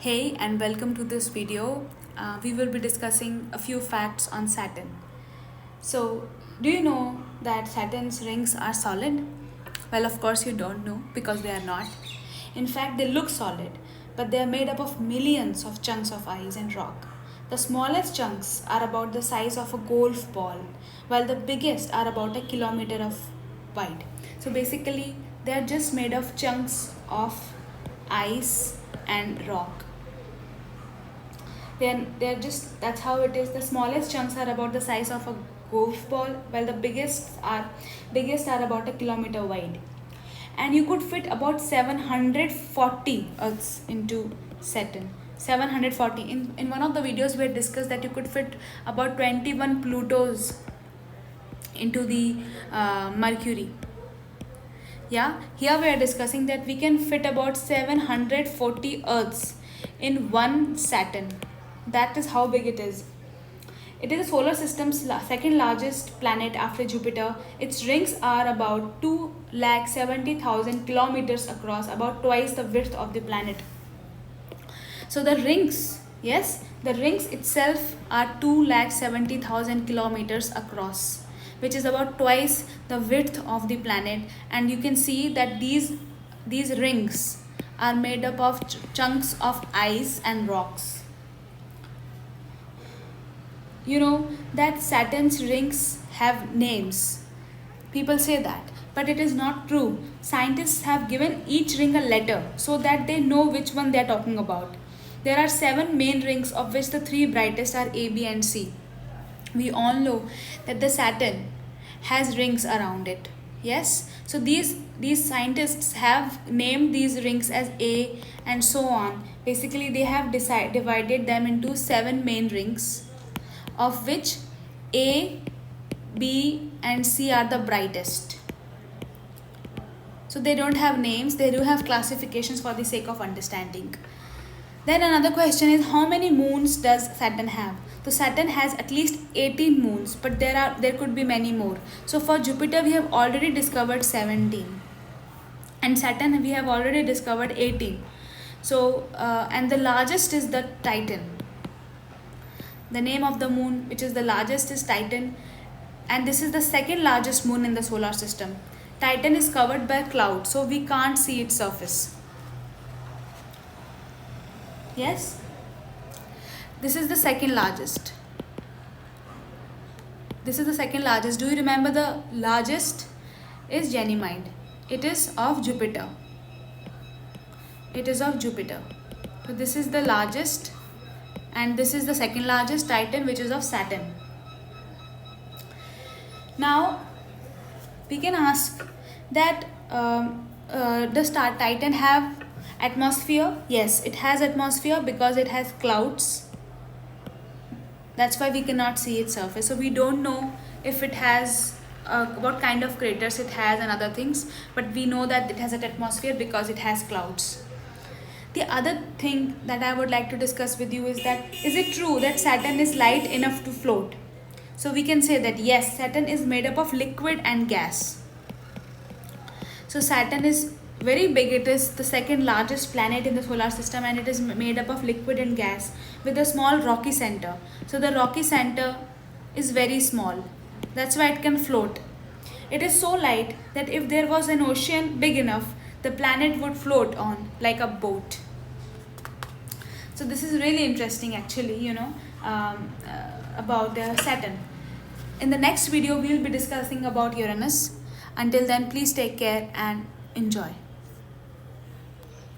Hey and welcome to this video. We will be discussing a few facts on Saturn. So, do you know that Saturn's rings are solid? Well, of course you don't know because they are not. In fact, they look solid, but they are made up of millions of chunks of ice and rock. The smallest chunks are about the size of a golf ball, while the biggest are about a kilometer of wide. So basically, they are just made of chunks of ice and rock. They're just, that's how it is. The smallest chunks are about the size of a golf ball, while the biggest are about a kilometer wide. And you could fit about 740 Earths into Saturn. 740. In one of the videos we had discussed that you could fit about 21 Plutos into the Mercury. Yeah, here we are discussing that we can fit about 740 Earths in one Saturn. That is how big it is. It is the solar system's second largest planet after Jupiter. Its rings are about 270,000 kilometers across, about twice the width of the planet. So the rings, yes, the rings itself are 270,000 kilometers across, which is about twice the width of the planet. And you can see that these rings are made up of chunks of ice and rocks. You know that Saturn's rings have names. People say that, but it is not true. Scientists have given each ring a letter so that they know which one they are talking about. There are 7 main rings, of which the 3 brightest are A, B, and C. We all know that the Saturn has rings around it. Yes, so these scientists have named these rings as A and so on. Basically, they have divided them into 7 main rings, of which A, B, and C are the brightest. So they don't have names, they do have classifications for the sake of understanding. Then another question is, how many moons does Saturn have? So Saturn has at least 18 moons, but there could be many more. So for Jupiter we have already discovered 17, and Saturn we have already discovered 18. So and the largest is the Titan. The name of the moon which is the largest is Titan, and this is the second largest moon in the solar system. Titan is covered by clouds, so we can't see its surface. Yes, this is the second largest. This is the second largest. Do you remember the largest is Ganymede? It is of Jupiter. It is of Jupiter. So this is the largest, and this is the second largest, Titan, which is of Saturn. Now we can ask that does Titan have atmosphere? Yes, it has atmosphere because it has clouds. That's why we cannot see its surface. So we don't know if it has what kind of craters it has and other things, but we know that it has an atmosphere because it has clouds. The other thing that I would like to discuss with you is that, is it true that Saturn is light enough to float? So we can say that yes, Saturn is made up of liquid and gas. So Saturn is very big. It is the second largest planet in the solar system, and it is made up of liquid and gas with a small rocky center. So the rocky center is very small. That's why it can float. It is so light that if there was an ocean big enough, the planet would float on like a boat. So this is really interesting actually, about Saturn. In the next video, we will be discussing about Uranus. Until then, please take care and enjoy.